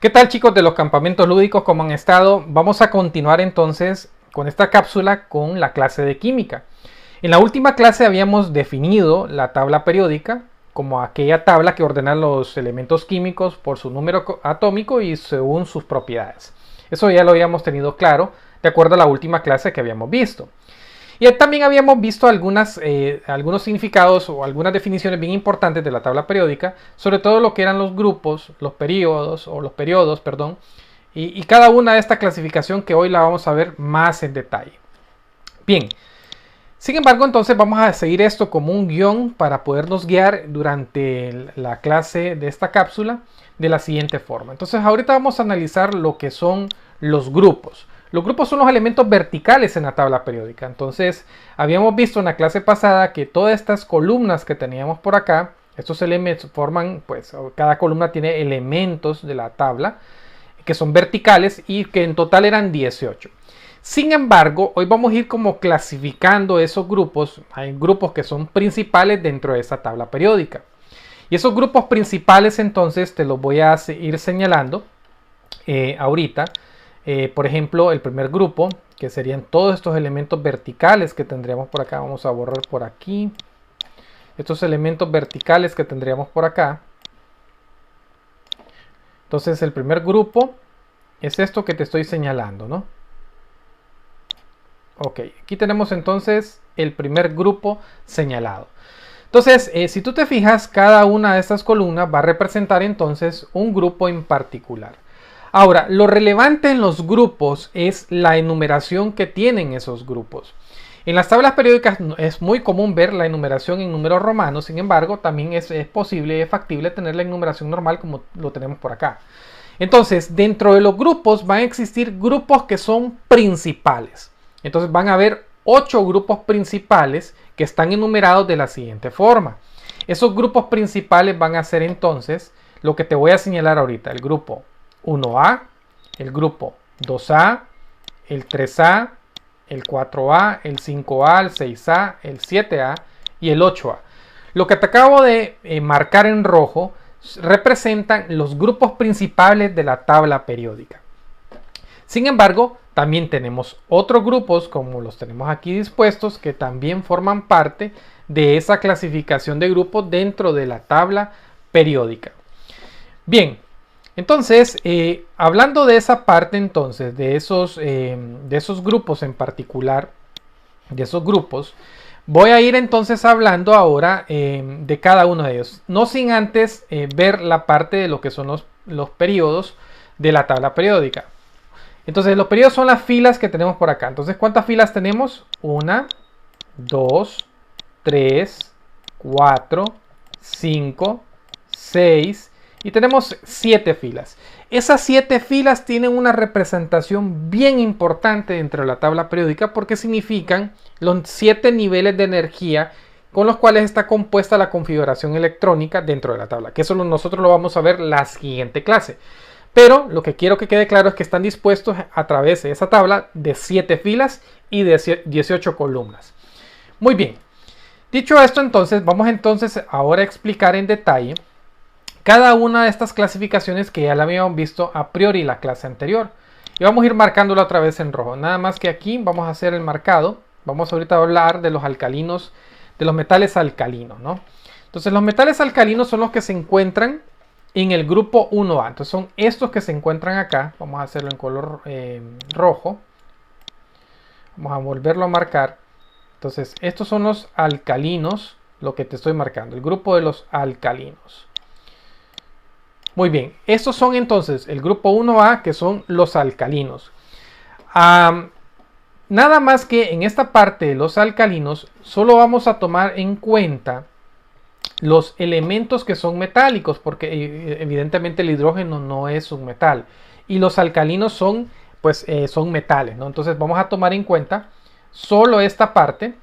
¿Qué tal, chicos de los campamentos lúdicos? ¿Cómo han estado? Vamos a continuar entonces con esta cápsula con la clase de química. En la última clase habíamos definido la tabla periódica como aquella tabla que ordena los elementos químicos por su número atómico y según sus propiedades. Eso ya lo habíamos tenido claro de acuerdo a la última clase que habíamos visto. Y también habíamos visto algunos significados o algunas definiciones bien importantes de la tabla periódica, sobre todo lo que eran los grupos, los periodos, y cada una de esta clasificación que hoy la vamos a ver más en detalle. Bien, sin embargo, entonces vamos a seguir esto como un guión para podernos guiar durante la clase de esta cápsula de la siguiente forma. Entonces, ahorita vamos a analizar lo que son los grupos. Los grupos son los elementos verticales en la tabla periódica. Entonces, habíamos visto en la clase pasada que todas estas columnas que teníamos por acá, estos elementos forman, pues, cada columna tiene elementos de la tabla que son verticales y que en total eran 18. Sin embargo, hoy vamos a ir como clasificando esos grupos. Hay grupos que son principales dentro de esa tabla periódica. Y esos grupos principales, entonces, te los voy a ir señalando ahorita. Por ejemplo, el primer grupo, que serían todos estos elementos verticales que tendríamos por acá. Vamos a borrar por aquí. Estos elementos verticales que tendríamos por acá. Entonces, el primer grupo es esto que te estoy señalando, ¿no? Ok, aquí tenemos entonces el primer grupo señalado. Entonces, si tú te fijas, cada una de estas columnas va a representar entonces un grupo en particular. Ahora, lo relevante en los grupos es la enumeración que tienen esos grupos. En las tablas periódicas es muy común ver la enumeración en números romanos, sin embargo, también es posible y es factible tener la enumeración normal como lo tenemos por acá. Entonces, dentro de los grupos van a existir grupos que son principales. Entonces van a haber 8 grupos principales que están enumerados de la siguiente forma. Esos grupos principales van a ser entonces lo que te voy a señalar ahorita. El grupo 1A, el grupo 2A, el 3A, el 4A, el 5A, el 6A, el 7A y el 8A. Lo que te acabo de marcar en rojo representan los grupos principales de la tabla periódica. Sin embargo, también tenemos otros grupos, como los tenemos aquí dispuestos, que también forman parte de esa clasificación de grupos dentro de la tabla periódica. Bien, entonces, hablando de esa parte entonces, de esos grupos en particular, de esos grupos, voy a ir entonces hablando ahora de cada uno de ellos, no sin antes ver la parte de lo que son los periodos de la tabla periódica. Entonces, los periodos son las filas que tenemos por acá. Entonces, ¿cuántas filas tenemos? 1, 2, 3, 4, 5, 6 y tenemos 7 filas. Esas 7 filas tienen una representación bien importante dentro de la tabla periódica porque significan los 7 niveles de energía con los cuales está compuesta la configuración electrónica dentro de la tabla. Que eso nosotros lo vamos a ver la siguiente clase. Pero lo que quiero que quede claro es que están dispuestos a través de esa tabla de 7 filas y de 18 columnas. Muy bien. Dicho esto, entonces, vamos entonces ahora a explicar en detalle cada una de estas clasificaciones que ya la habíamos visto a priori en la clase anterior. Y vamos a ir marcándola otra vez en rojo. Nada más que aquí vamos a hacer el marcado. Vamos ahorita a hablar de los alcalinos, de los metales alcalinos, ¿no? Entonces, los metales alcalinos son los que se encuentran en el grupo 1A. Entonces son estos que se encuentran acá. Vamos a hacerlo en color rojo. Vamos a volverlo a marcar. Entonces estos son los alcalinos, lo que te estoy marcando, el grupo de los alcalinos. Muy bien, estos son entonces el grupo 1A, que son los alcalinos. Nada más que en esta parte de los alcalinos solo vamos a tomar en cuenta los elementos que son metálicos, porque evidentemente el hidrógeno no es un metal y los alcalinos son metales, ¿no? Entonces vamos a tomar en cuenta solo esta parte,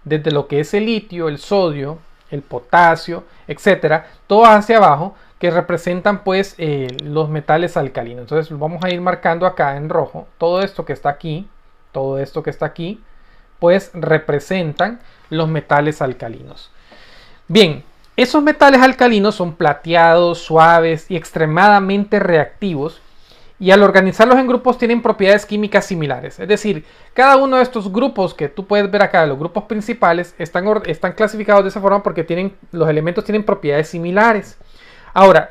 desde lo que es el litio, el sodio, el potasio, etcétera, todo hacia abajo, que representan pues los metales alcalinos. Entonces vamos a ir marcando acá en rojo todo esto que está aquí, pues representan los metales alcalinos. Bien, Esos metales alcalinos son plateados, suaves y extremadamente reactivos, y al organizarlos en grupos tienen propiedades químicas similares. Es decir, cada uno de estos grupos que tú puedes ver acá, los grupos principales, están clasificados de esa forma porque los elementos tienen propiedades similares. Ahora,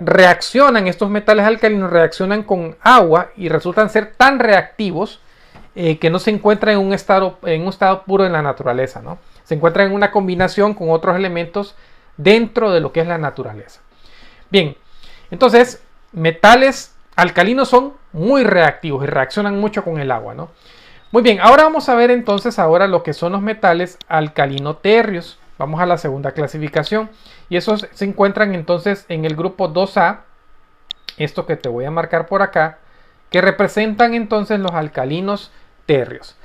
estos metales alcalinos reaccionan con agua y resultan ser tan reactivos que no se encuentran en un estado puro en la naturaleza, ¿no? Se encuentran en una combinación con otros elementos dentro de lo que es la naturaleza. Bien, entonces, metales alcalinos son muy reactivos y reaccionan mucho con el agua, ¿no? Muy bien, ahora vamos a ver entonces lo que son los metales alcalino-térreos. Vamos a la segunda clasificación y esos se encuentran entonces en el grupo 2A, esto que te voy a marcar por acá, que representan entonces los alcalinos térreos.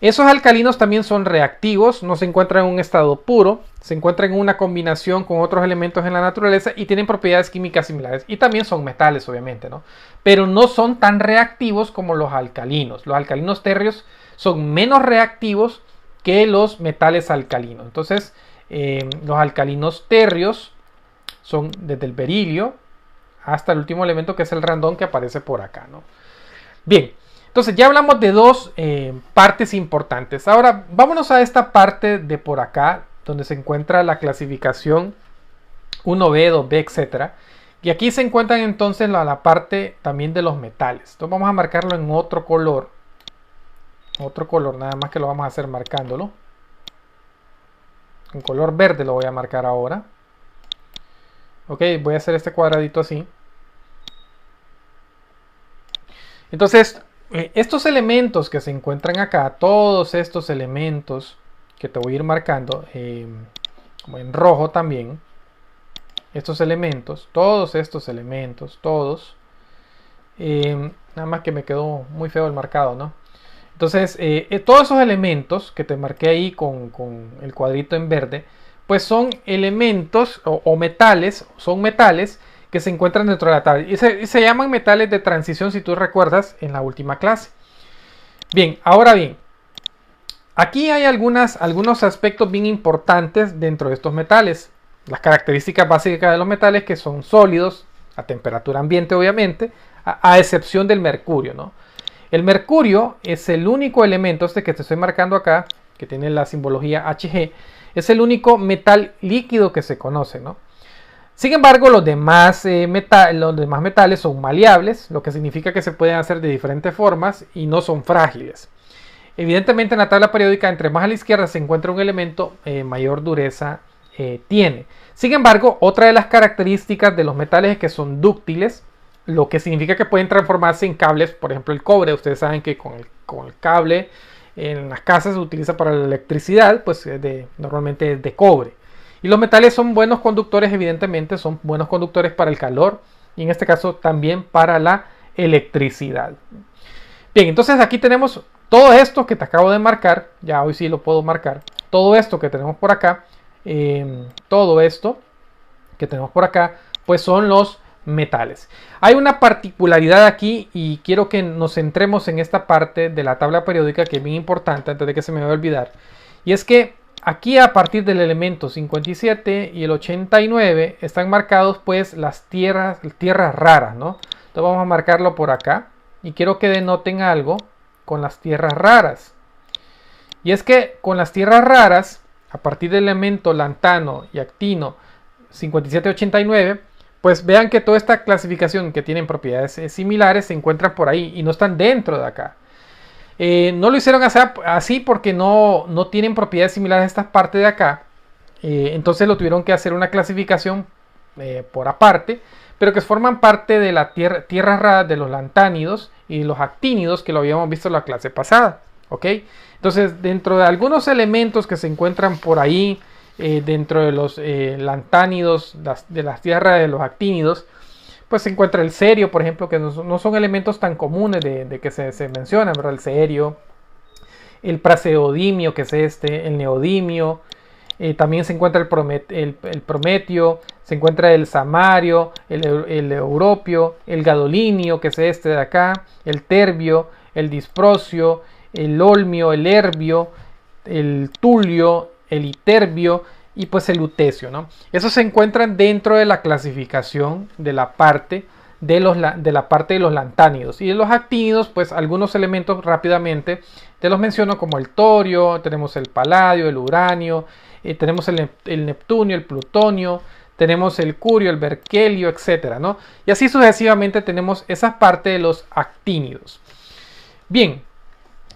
Esos alcalinos también son reactivos, no se encuentran en un estado puro, se encuentran en una combinación con otros elementos en la naturaleza y tienen propiedades químicas similares. Y también son metales, obviamente, ¿no? Pero no son tan reactivos como los alcalinos. Los alcalinos térreos son menos reactivos que los metales alcalinos. Entonces, los alcalinos térreos son desde el berilio hasta el último elemento, que es el radón, que aparece por acá, ¿no? Bien. Entonces ya hablamos de dos partes importantes. Ahora vámonos a esta parte de por acá, donde se encuentra la clasificación 1B, 2B, etc. Y aquí se encuentran entonces la parte también de los metales. Entonces vamos a marcarlo en otro color. Otro color, nada más que lo vamos a hacer marcándolo. En color verde lo voy a marcar ahora. Ok, voy a hacer este cuadradito así. Entonces, estos elementos que se encuentran acá, todos estos elementos que te voy a ir marcando, como en rojo también, estos elementos, todos estos elementos, todos, nada más que me quedó muy feo el marcado, ¿no? Entonces, todos esos elementos que te marqué ahí con el cuadrito en verde, pues son elementos o metales, son metales que se encuentran dentro de la tabla y se llaman metales de transición, si tú recuerdas en la última clase. Bien, ahora bien, aquí hay algunos aspectos bien importantes dentro de estos metales. Las características básicas de los metales, que son sólidos a temperatura ambiente, obviamente, a excepción del mercurio, ¿no? El mercurio es el único elemento, este que te estoy marcando acá, que tiene la simbología Hg, es el único metal líquido que se conoce, ¿no? Sin embargo, los demás metales son maleables, lo que significa que se pueden hacer de diferentes formas y no son frágiles. Evidentemente, en la tabla periódica, entre más a la izquierda se encuentra un elemento, mayor dureza tiene. Sin embargo, otra de las características de los metales es que son dúctiles, lo que significa que pueden transformarse en cables. Por ejemplo, el cobre, ustedes saben que con el cable en las casas se utiliza para la electricidad, pues normalmente es de cobre. Y los metales son buenos conductores, evidentemente, son buenos conductores para el calor y en este caso también para la electricidad. Bien, entonces aquí tenemos todo esto que te acabo de marcar, ya hoy sí lo puedo marcar, todo esto que tenemos por acá, todo esto que tenemos por acá, pues son los metales. Hay una particularidad aquí y quiero que nos centremos en esta parte de la tabla periódica que es bien importante antes de que se me vaya a olvidar, y es que aquí a partir del elemento 57 y el 89 están marcados pues las tierras raras, ¿no? Entonces vamos a marcarlo por acá y quiero que denoten algo con las tierras raras. Y es que con las tierras raras, a partir del elemento lantano y actino 57-89, pues vean que toda esta clasificación que tienen propiedades similares se encuentran por ahí y no están dentro de acá. No lo hicieron así porque no tienen propiedades similares a esta parte de acá. Entonces lo tuvieron que hacer una clasificación por aparte, pero que forman parte de la tierras raras de los lantánidos y los actínidos, que lo habíamos visto en la clase pasada. ¿Ok? Entonces, dentro de algunos elementos que se encuentran por ahí, dentro de los lantánidos, de las tierras de los actínidos, pues se encuentra el cerio, por ejemplo, que no son elementos tan comunes de que se mencionan, ¿verdad? El cerio, el praseodimio, que es el neodimio, también se encuentra el prometio, se encuentra el samario, el europio, el gadolinio, que es este de acá, el terbio, el disprosio, el olmio, el herbio, el tulio, el iterbio, y pues el lutecio, ¿no? Esos se encuentran dentro de la clasificación de la parte de la parte de los lantánidos. Y de los actínidos, pues algunos elementos rápidamente te los menciono, como el torio, tenemos el paladio, el uranio, tenemos el neptunio, el plutonio, tenemos el curio, el berkelio, etcétera, ¿no? Y así sucesivamente tenemos esa parte de los actínidos. Bien,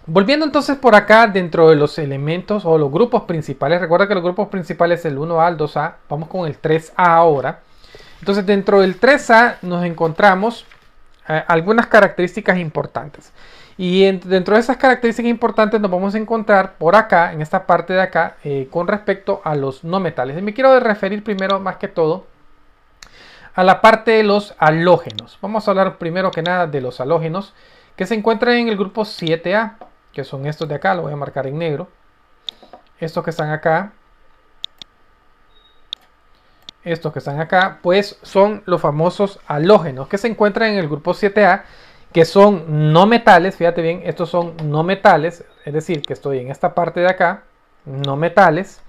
volviendo entonces por acá dentro de los elementos o los grupos principales, recuerda que los grupos principales es el 1A, el 2A, vamos con el 3A ahora. Entonces dentro del 3A nos encontramos algunas características importantes. Y dentro de esas características importantes nos vamos a encontrar por acá, en esta parte de acá, con respecto a los no metales. Y me quiero referir primero, más que todo, a la parte de los halógenos. Vamos a hablar primero que nada de los halógenos, que se encuentran en el grupo 7A, que son estos de acá, lo voy a marcar en negro. Estos que están acá. Estos que están acá, pues son los famosos halógenos, que se encuentran en el grupo 7A, que son no metales, fíjate bien, estos son no metales, es decir, que estoy en esta parte de acá, no metales,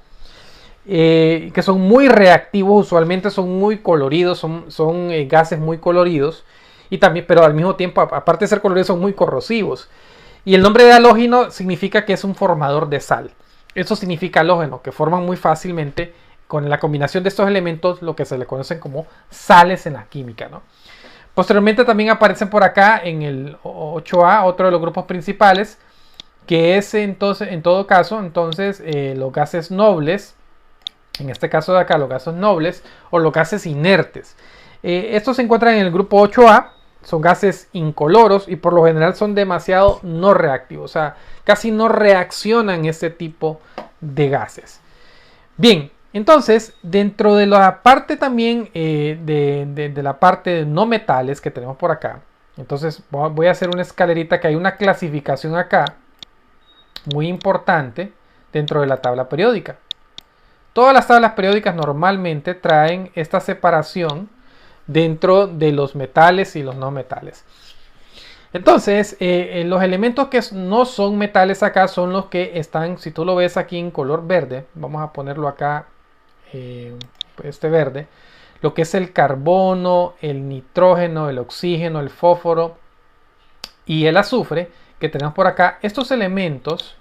que son muy reactivos, usualmente son muy coloridos, son gases muy coloridos, y también, pero al mismo tiempo, aparte de ser coloridos, son muy corrosivos. Y el nombre de halógeno significa que es un formador de sal. Eso significa halógeno, que forman muy fácilmente con la combinación de estos elementos lo que se le conocen como sales en la química, ¿no? Posteriormente también aparecen por acá en el 8A, otro de los grupos principales, que es entonces, en todo caso, entonces los gases nobles, en este caso de acá, los gases nobles o los gases inertes. Estos se encuentran en el grupo 8A, son gases incoloros y por lo general son demasiado no reactivos, o sea, casi no reaccionan este tipo de gases. Bien, entonces, dentro de la parte también de la parte de no metales que tenemos por acá, entonces voy a hacer una escalerita que hay una clasificación acá muy importante dentro de la tabla periódica. Todas las tablas periódicas normalmente traen esta separación dentro de los metales y los no metales. Entonces, los elementos que no son metales acá son los que están, si tú lo ves aquí en color verde, vamos a ponerlo acá, este verde, lo que es el carbono, el nitrógeno, el oxígeno, el fósforo y el azufre que tenemos por acá. Estos elementos,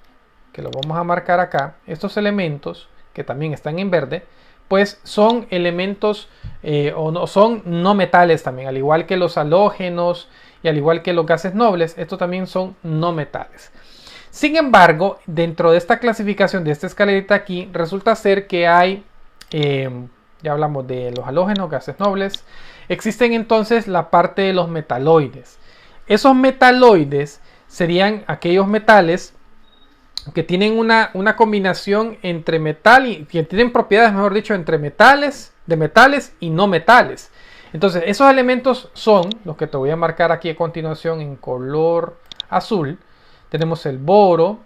que lo vamos a marcar acá, estos elementos que también están en verde, pues son elementos o no, son no metales también, al igual que los halógenos y al igual que los gases nobles, estos también son no metales. Sin embargo, dentro de esta clasificación, de esta escalerita aquí, resulta ser que hay, ya hablamos de los halógenos, gases nobles, existen entonces la parte de los metaloides. Esos metaloides serían aquellos metales que tienen una combinación entre metal y que tienen propiedades, mejor dicho, entre metales, de metales y no metales. Entonces, esos elementos son los que te voy a marcar aquí a continuación en color azul. Tenemos el boro,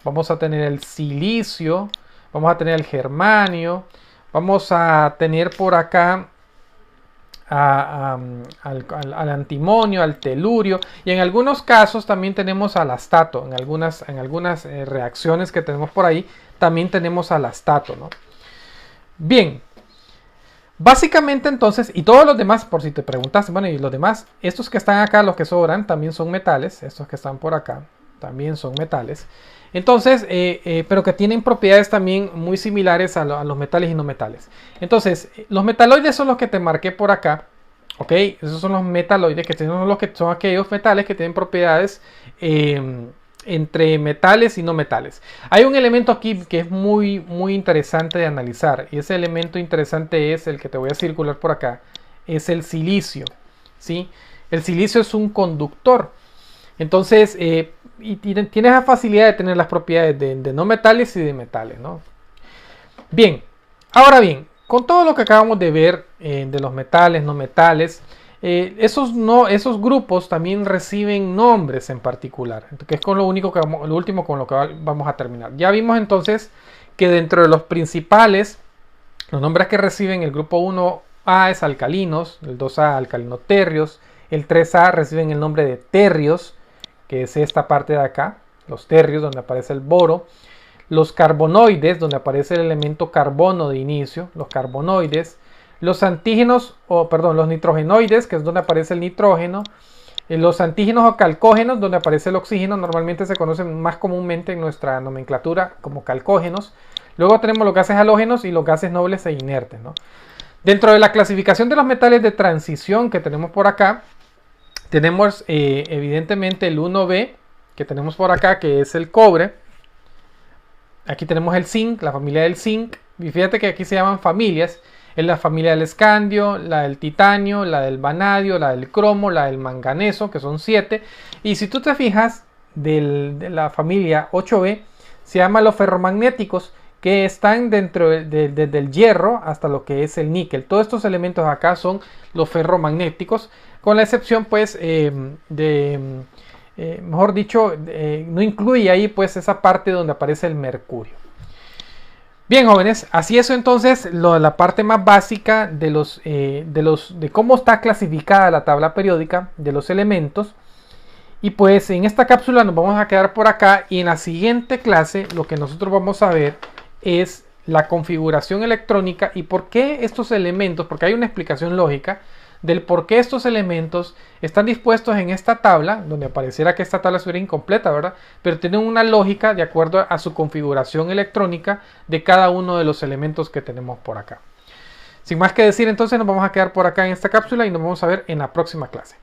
vamos a tener el silicio, vamos a tener el germanio, vamos a tener por acá al antimonio, al telurio y en algunos casos también tenemos al astato. En algunas reacciones que tenemos por ahí también tenemos al astato, ¿no? Bien, básicamente entonces, y todos los demás, por si te preguntas, bueno, y los demás, estos que están acá, los que sobran, también son metales. Estos que están por acá también son metales. Entonces, pero que tienen propiedades también muy similares a los metales y no metales. Entonces, los metaloides son los que te marqué por acá. ¿Ok? Esos son los metaloides, que son aquellos metales que tienen propiedades entre metales y no metales. Hay un elemento aquí que es muy, muy interesante de analizar. Y ese elemento interesante es el que te voy a circular por acá. Es el silicio. ¿Sí? El silicio es un conductor. Entonces, y tienes la facilidad de tener las propiedades de no metales y de metales, ¿no? Bien, ahora bien, con todo lo que acabamos de ver de los metales, no metales, esos grupos también reciben nombres en particular, que es con lo último con lo que vamos a terminar. Ya vimos entonces que dentro de los principales, los nombres que reciben el grupo 1A es alcalinos, el 2A alcalinoterrios, el 3A reciben el nombre de terrios, que es esta parte de acá, los terrios donde aparece el boro. los carbonoides, donde aparece el elemento carbono de inicio, los carbonoides, los antígenos, los nitrogenoides, que es donde aparece el nitrógeno, los antígenos o calcógenos, donde aparece el oxígeno, normalmente se conocen más comúnmente en nuestra nomenclatura como calcógenos. Luego tenemos los gases halógenos y los gases nobles e inertes, ¿no? Dentro de la clasificación de los metales de transición que tenemos por acá, tenemos evidentemente el 1B, que tenemos por acá, que es el cobre. Aquí tenemos el zinc, la familia del zinc. Y fíjate que aquí se llaman familias. Es la familia del escandio, la del titanio, la del vanadio, la del cromo, la del manganeso, que son 7. Y si tú te fijas, de la familia 8B, se llaman los ferromagnéticos, que están dentro del hierro hasta lo que es el níquel. Todos estos elementos acá son los ferromagnéticos, con la excepción pues mejor dicho, no incluye ahí pues esa parte donde aparece el mercurio. Bien, jóvenes, así es entonces la parte más básica de cómo está clasificada la tabla periódica de los elementos. Y pues en esta cápsula nos vamos a quedar por acá, y en la siguiente clase lo que nosotros vamos a ver es la configuración electrónica y por qué estos elementos, porque hay una explicación lógica del por qué estos elementos están dispuestos en esta tabla, donde apareciera que esta tabla estuviera incompleta, ¿verdad? Pero tienen una lógica de acuerdo a su configuración electrónica de cada uno de los elementos que tenemos por acá. Sin más que decir, entonces nos vamos a quedar por acá en esta cápsula y nos vamos a ver en la próxima clase.